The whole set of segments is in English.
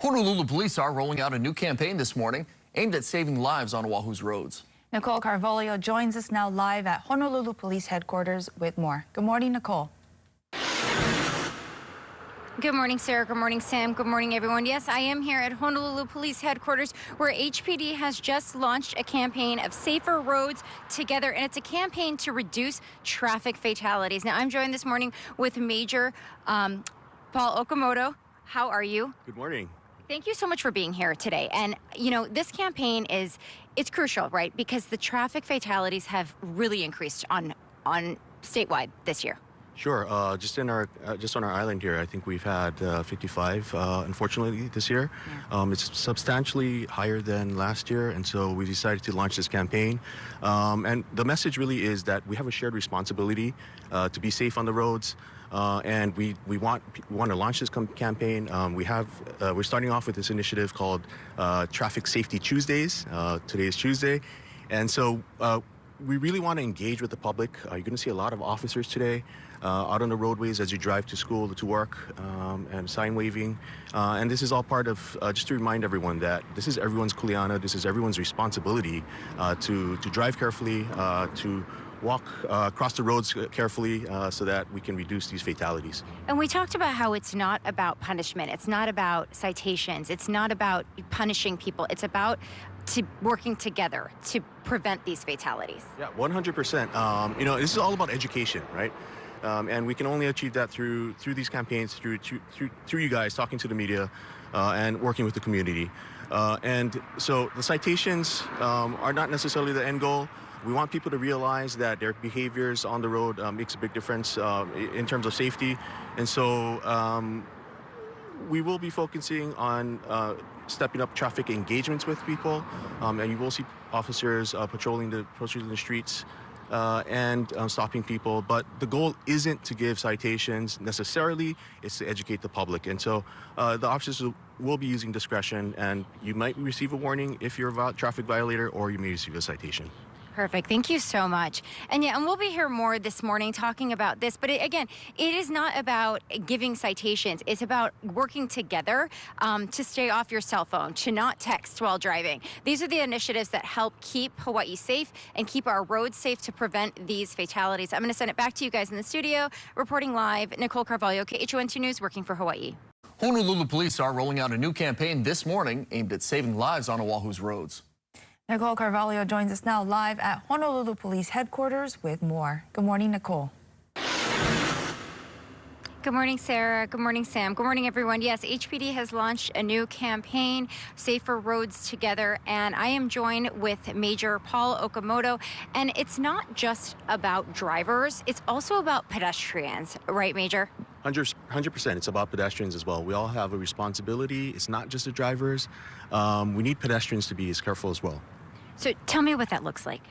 Honolulu police are rolling out a new campaign this morning aimed at saving lives on Oahu's roads. Nicole Carvalho joins us now live at Honolulu Police Headquarters with more. Good morning, Nicole. Good morning, Sarah. Good morning, Sam. Good morning, everyone. Yes, I am here at Honolulu Police Headquarters, where HPD has just launched a campaign of Safer Roads Together, and it's a campaign to reduce traffic fatalities. Now, I'm joined this morning with Major Paul Okamoto. How are you? Good morning. Thank you so much for being here today. And, you know, this campaign it's crucial, right? Because the traffic fatalities have really increased on statewide this year. Sure. Just on our island here, I think we've had 55, unfortunately, this year. Yeah. It's substantially higher than last year, and so we decided to launch this campaign. And the message really is that we have a shared responsibility to be safe on the roads. And we want to launch this campaign. We're starting off with this initiative called Traffic Safety Tuesdays. Today is Tuesday, and so we really want to engage with the public. You're going to see a lot of officers today out on the roadways as you drive to school, to work, and sign waving. And this is all part of just to remind everyone that this is everyone's kuleana. This is everyone's responsibility to drive carefully, to walk across the roads carefully so that we can reduce these fatalities. And we talked about how it's not about punishment. It's not about citations. It's not about punishing people. It's about working together to prevent these fatalities. Yeah, 100%. You know, this is all about education, right? And we can only achieve that through these campaigns, through you guys talking to the media and working with the community. And so the citations are not necessarily the end goal. We want people to realize that their behaviors on the road makes a big difference in terms of safety. And so we will be focusing on stepping up traffic engagements with people. And you will see officers patrolling the streets and stopping people. But the goal isn't to give citations necessarily, it's to educate the public. And so the officers will be using discretion, and you might receive a warning if you're a traffic violator, or you may receive a citation. Perfect. Thank you so much. And yeah, and we'll be here more this morning talking about this. But again, it is not about giving citations. It's about working together to stay off your cell phone, to not text while driving. These are the initiatives that help keep Hawaii safe and keep our roads safe to prevent these fatalities. I'm going to send it back to you guys in the studio. Reporting live, Nicole Carvalho, KHON2 News, working for Hawaii. Honolulu police are rolling out a new campaign this morning aimed at saving lives on Oahu's roads. Nicole Carvalho joins us now live at Honolulu Police Headquarters with more. Good morning, Nicole. Good morning, Sarah. Good morning, Sam. Good morning, everyone. Yes, HPD has launched a new campaign, Safer Roads Together, and I am joined with Major Paul Okamoto. And it's not just about drivers, it's also about pedestrians, right, Major? 100%. It's about pedestrians as well. We all have a responsibility. It's not just the drivers. We need pedestrians to be as careful as well. So tell me what that looks like.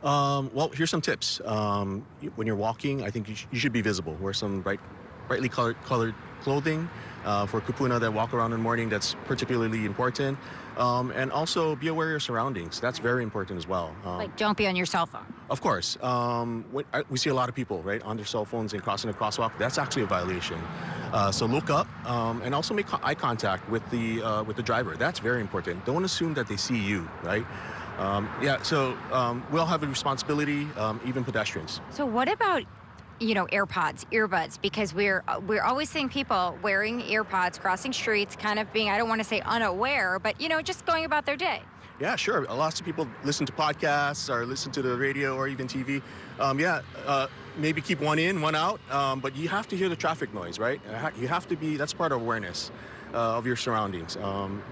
Well, here's some tips. When you're walking, I think you should be visible. Wear some brightly colored clothing for kupuna that walk around in the morning. That's particularly important. And also be aware of your surroundings. That's very important as well. Like, don't be on your cell phone. Of course. We see a lot of people, right, on their cell phones and crossing a crosswalk. That's actually a violation. So look up and also make eye contact with the driver. That's very important. Don't assume that they see you, right? So we all have a responsibility, even pedestrians. So what about, you know, earbuds, because we're always seeing people wearing earpods, crossing streets, kind of being, I don't want to say unaware, but, you know, just going about their day. Yeah, sure. Lots of people listen to podcasts or listen to the radio or even TV. Maybe keep one in, one out, but you have to hear the traffic noise, right? You have to be, that's part of awareness of your surroundings.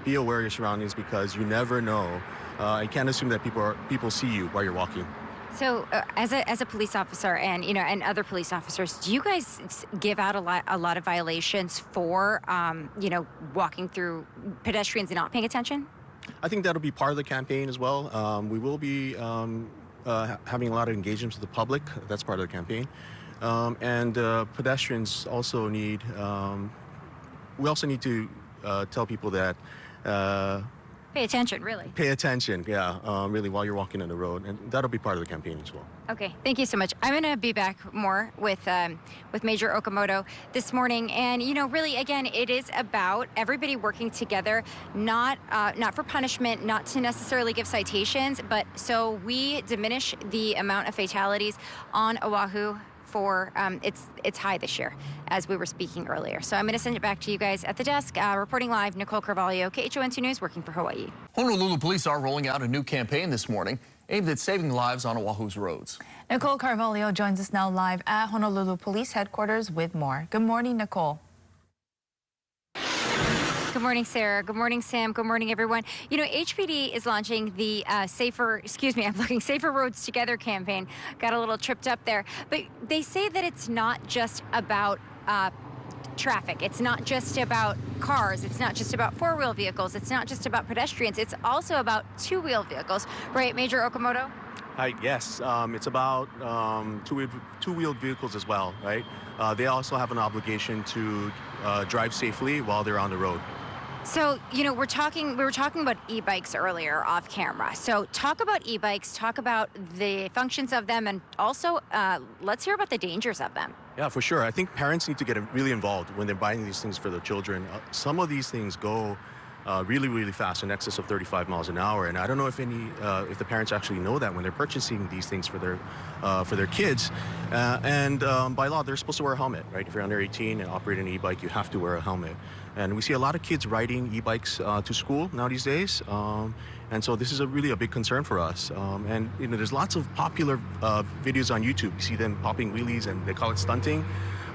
Be aware of your surroundings because you never know. You can't assume that people see you while you're walking. So as a police officer and, you know, and other police officers, do you guys give out a lot of violations for, you know, walking through pedestrians and not paying attention? I think that'll be part of the campaign as well. We will be having a lot of engagements with the public. That's part of the campaign. And pedestrians also need, we also need to tell people that Pay attention, really. Pay attention, yeah, really, while you're walking on the road, and that'll be part of the campaign as well. Okay, thank you so much. I'm going to be back more with Major Okamoto this morning, and really, again, it is about everybody working together, not for punishment, not to necessarily give citations, but so we diminish the amount of fatalities on Oahu. For it's high this year, as we were speaking earlier. So I'm going to send it back to you guys at the desk. Reporting live, Nicole Carvalho, KHON2 News, working for Hawaii. Honolulu police are rolling out a new campaign this morning aimed at saving lives on Oahu's roads. Nicole Carvalho joins us now live at Honolulu Police Headquarters with more. Good morning, Nicole. Good morning, Sarah. Good morning, Sam. Good morning, everyone. HPD is launching the Safer Roads Together campaign. Got a little tripped up there. But they say that it's not just about traffic. It's not just about cars. It's not just about four-wheel vehicles. It's not just about pedestrians. It's also about two-wheel vehicles. Right, Major Okamoto? Yes, it's about two-wheeled vehicles as well, right? They also have an obligation to drive safely while they're on the road. So, we were talking about e-bikes earlier off camera. So talk about e-bikes, talk about the functions of them, and also let's hear about the dangers of them. Yeah, for sure. I think parents need to get really involved when they're buying these things for their children. Some of these things go really, really fast, in excess of 35 miles an hour. And I don't know if if the parents actually know that when they're purchasing these things for their kids. By law, they're supposed to wear a helmet, right? If you're under 18 and operate an e-bike, you have to wear a helmet. And we see a lot of kids riding e-bikes to school now these days. And so this is really a big concern for us. And there's lots of popular videos on YouTube. You see them popping wheelies, and they call it stunting.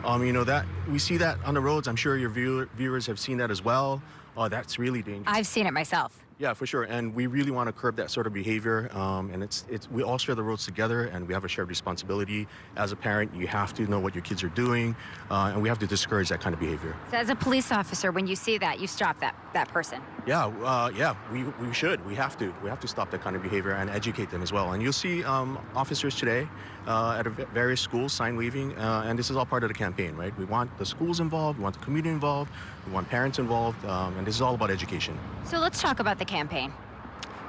That we see that on the roads. I'm sure your viewers have seen that as well. Oh, that's really dangerous. I've seen it myself. Yeah, for sure. And we really want to curb that sort of behavior. And we all share the roads together, and we have a shared responsibility. As a parent, you have to know what your kids are doing, and we have to discourage that kind of behavior. So as a police officer, when you see that, you stop that person. Yeah, we should. We have to stop that kind of behavior and educate them as well. And you'll see officers today at various schools sign waving, and this is all part of the campaign, right? We want the schools involved, we want the community involved, we want parents involved, and this is all about education. So let's talk about the campaign.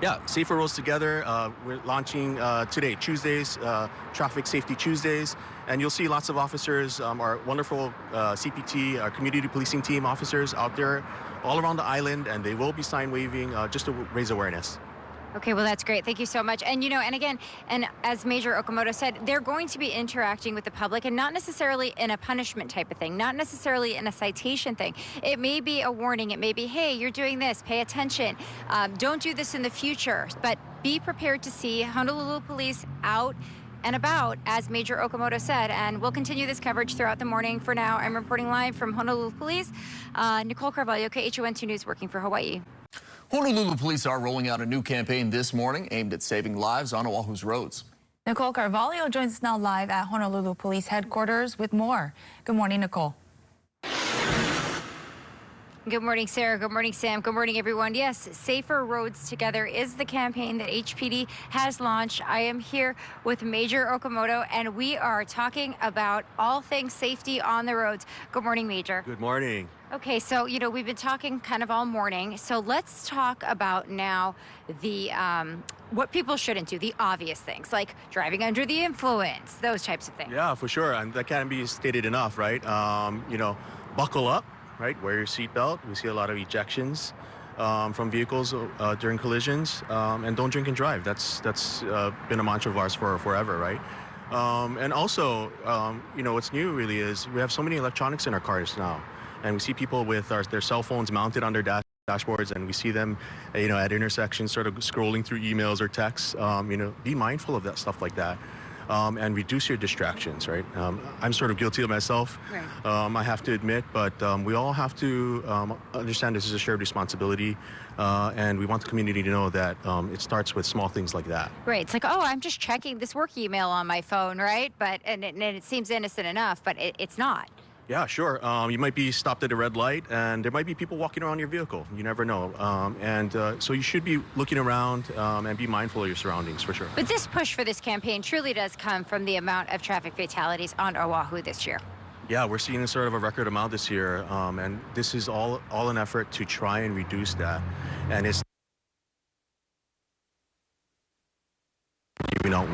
Yeah, Safer Roads Together. We're launching today, Tuesdays, Traffic Safety Tuesdays, and you'll see lots of officers, our wonderful CPT, our community policing team officers out there all around the island, and they will be sign waving just to raise awareness. Okay, well, that's great. Thank you so much. And, and again, and as Major Okamoto said, they're going to be interacting with the public, and not necessarily in a punishment type of thing, not necessarily in a citation thing. It may be a warning. It may be, hey, you're doing this, pay attention. Don't do this in the future. But be prepared to see Honolulu Police out and about, as Major Okamoto said, and we'll continue this coverage throughout the morning. For now, I'm reporting live from Honolulu Police. Nicole Carvalho, KHON2 News, working for Hawaii. Honolulu police are rolling out a new campaign this morning aimed at saving lives on Oahu's roads. Nicole Carvalho joins us now live at Honolulu Police Headquarters with more. Good morning, Nicole. Good morning, Sarah. Good morning, Sam. Good morning, everyone. Yes, Safer Roads Together is the campaign that HPD has launched. I am here with Major Okamoto, and we are talking about all things safety on the roads. Good morning, Major. Good morning. Okay, so, we've been talking kind of all morning. So let's talk about now the what people shouldn't do, the obvious things, like driving under the influence, those types of things. Yeah, for sure. And that can't be stated enough, right? Buckle up. Right, wear your seatbelt. We see a lot of ejections from vehicles during collisions, and don't drink and drive. That's been a mantra of ours for forever, right? And also, what's new really is we have so many electronics in our cars now, and we see people with their cell phones mounted on their dashboards, and we see them, at intersections, sort of scrolling through emails or texts. Be mindful of that stuff like that. And reduce your distractions, right? I'm sort of guilty of myself, right. I have to admit, but we all have to understand this is a shared responsibility, and we want the community to know that it starts with small things like that. Right, it's like, oh, I'm just checking this work email on my phone, right? But and it seems innocent enough, but it's not. Yeah, sure. You might be stopped at a red light, and there might be people walking around your vehicle. You never know. So you should be looking around and be mindful of your surroundings, for sure. But this push for this campaign truly does come from the amount of traffic fatalities on Oahu this year. Yeah, we're seeing sort of a record amount this year, and this is all an effort to try and reduce that. And it's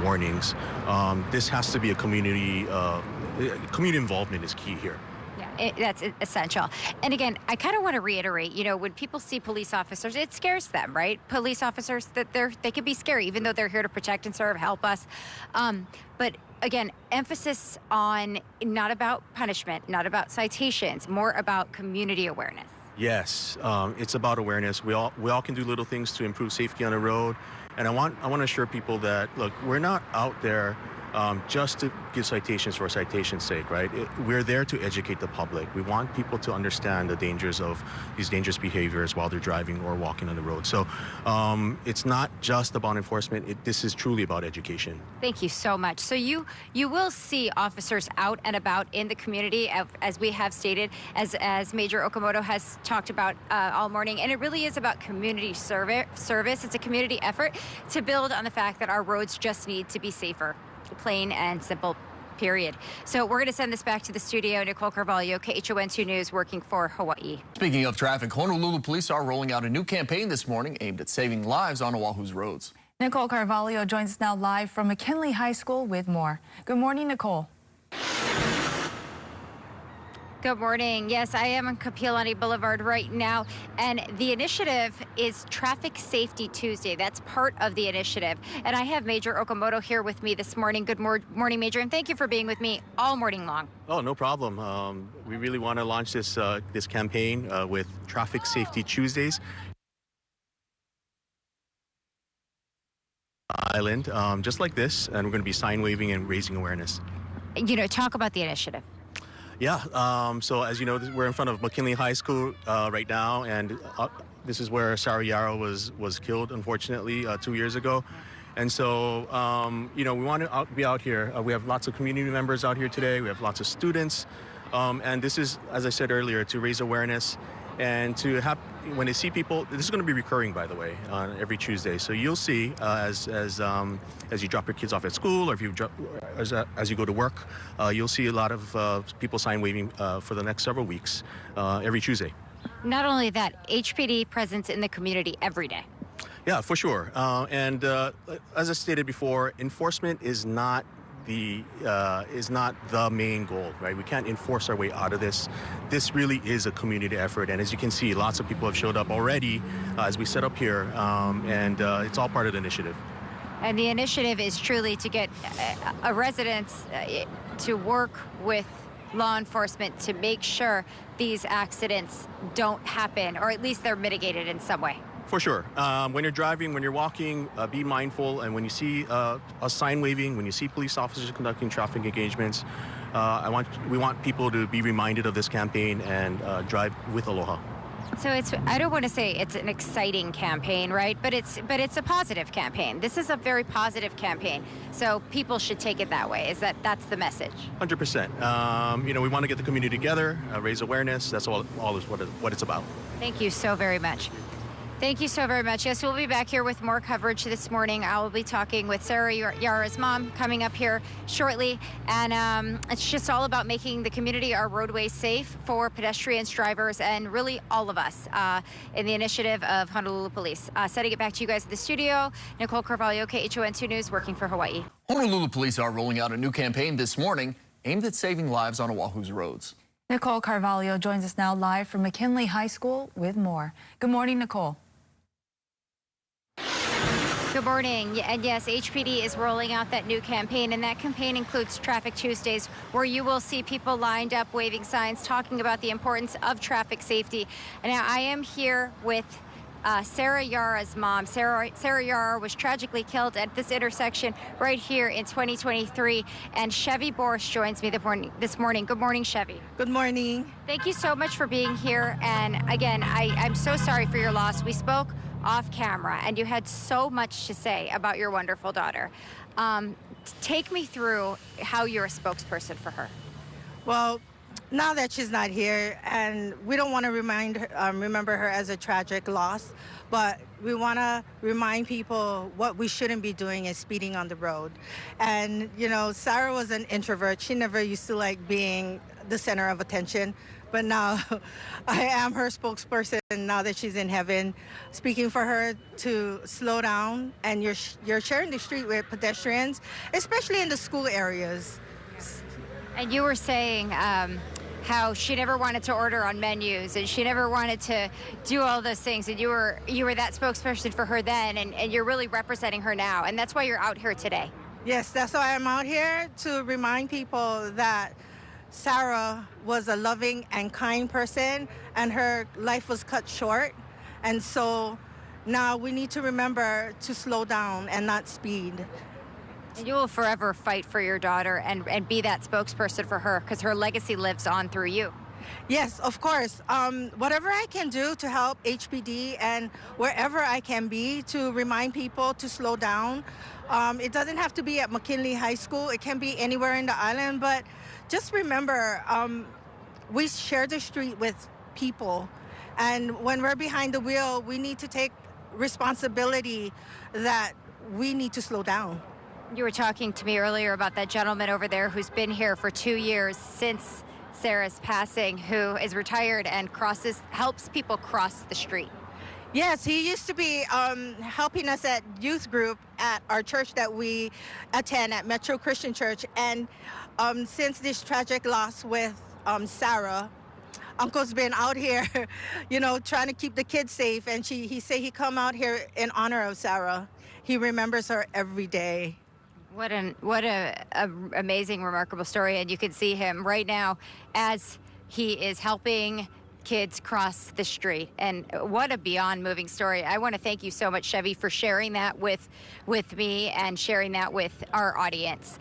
warnings. This has to be a community involvement is key here. Yeah, that's essential. And again, I kind of want to reiterate, when people see police officers, it scares them, right? Police officers, that they can be scary, even though they're here to protect and serve, help us. But again, emphasis on not about punishment, not about citations, more about community awareness. Yes, it's about awareness. We all can do little things to improve safety on the road, and I want to assure people that, look, we're not out there just to give citations for citation's sake, right? We're there to educate the public. We want people to understand the dangers of these dangerous behaviors while they're driving or walking on the road. So it's not just about enforcement. This is truly about education. Thank you so much. So you will see officers out and about in the community, as we have stated, as Major Okamoto has talked about all morning. And it really is about community service. It's a community effort to build on the fact that our roads just need to be safer. Plain and simple, period. So we're going to send this back to the studio. Nicole Carvalho, KHON2 News, working for Hawaii. Speaking of traffic, Honolulu police are rolling out a new campaign this morning aimed at saving lives on Oahu's roads. Nicole Carvalho joins us now live from McKinley High School with more. Good morning, Nicole. Good morning. Yes, I am on Kapiolani Boulevard right now, and the initiative is Traffic Safety Tuesday. That's part of the initiative, and I have Major Okamoto here with me this morning. Good morning, Major, and thank you for being with me all morning long. Oh, no problem. We really want to launch this campaign with Traffic Safety Tuesdays. Island, just like this, and we're going to be sign waving and raising awareness. Talk about the initiative. Yeah, so as you know, we're in front of McKinley High School right now, and this is where Sarah Yara was killed, unfortunately, 2 years ago. And so, we want to be out here. We have lots of community members out here today. We have lots of students. And this is, as I said earlier, to raise awareness and to have, when they see people, this is going to be recurring, by the way, on every Tuesday. So you'll see as you drop your kids off at school, or if you as you go to work, you'll see a lot of people sign waving for the next several weeks, every Tuesday. Not only that, HPD presence in the community every day. Yeah, for sure. And as I stated before, enforcement is not the main goal, right? We can't enforce our way out of this. This really is a community effort, and as you can see, lots of people have showed up already as we set up here, and it's all part of the initiative. And the initiative is truly to get residents to work with law enforcement to make sure these accidents don't happen, or at least they're mitigated in some way. For sure. When you're driving, when you're walking, be mindful. And when you see a sign waving, when you see police officers conducting traffic engagements, we want people to be reminded of this campaign and drive with aloha. So I don't want to say it's an exciting campaign, right? But it's a positive campaign. This is a very positive campaign. So people should take it that way. That's the message? 100%. We want to get the community together, raise awareness. That's all is what it's about. Thank you so very much. Thank you so very much. Yes, we'll be back here with more coverage this morning. I will be talking with Sarah Yara's mom coming up here shortly. And it's just all about making the community, our roadways, safe for pedestrians, drivers, and really all of us in the initiative of Honolulu Police. Sending it back to you guys at the studio. Nicole Carvalho, KHON2 News, working for Hawaii. Honolulu police are rolling out a new campaign this morning aimed at saving lives on Oahu's roads. Nicole Carvalho joins us now live from McKinley High School with more. Good morning, Nicole. Good morning. And yes, HPD is rolling out that new campaign, and that campaign includes Traffic Tuesdays, where you will see people lined up waving signs talking about the importance of traffic safety. And now I am here with Sarah Yara's mom. Sarah Yara was tragically killed at this intersection right here in 2023. And Chevy Boris joins me this morning. Good morning, Chevy. Good morning. Thank you so much for being here. And again, I'm so sorry for your loss. We spoke off camera, and you had so much to say about your wonderful daughter. Take me through how you're a spokesperson for her. Well, now that she's not here, and we don't want to remember her as a tragic loss, but we want to remind people what we shouldn't be doing is speeding on the road. And, Sarah was an introvert. She never used to like being the center of attention. but now I am her spokesperson now that she's in heaven, speaking for her to slow down. And you're sharing the street with pedestrians, especially in the school areas. And you were saying how she never wanted to order on menus and she never wanted to do all those things. And you were that spokesperson for her then, and you're really representing her now. And that's why you're out here today. Yes, that's why I'm out here, to remind people that Sarah was a loving and kind person and her life was cut short. And so now we need to remember to slow down and not speed. And you will forever fight for your daughter and be that spokesperson for her, because her legacy lives on through you. Yes, of course. Whatever I can do to help HPD and wherever I can be to remind people to slow down. It doesn't have to be at McKinley High School. It can be anywhere in the island. But just remember, we share the street with people. And when we're behind the wheel, we need to take responsibility that we need to slow down. You were talking to me earlier about that gentleman over there who's been here for 2 years since Sarah's passing, who is retired and helps people cross the street. Yes, he used to be helping us at youth group at our church that we attend at Metro Christian Church. And since this tragic loss with Sarah, Uncle's been out here, trying to keep the kids safe. And he said he come out here in honor of Sarah. He remembers her every day. What a amazing, remarkable story. And you can see him right now as he is helping kids cross the street. And what a beyond moving story. I want to thank you so much, Chevy, for sharing that with me and sharing that with our audience.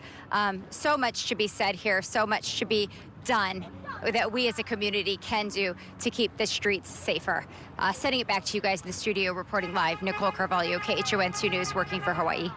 So much to be said here, so much to be done that we as a community can do to keep the streets safer. Sending it back to you guys in the studio, reporting live, Nicole Carvalho, KHON2 News, working for Hawaii.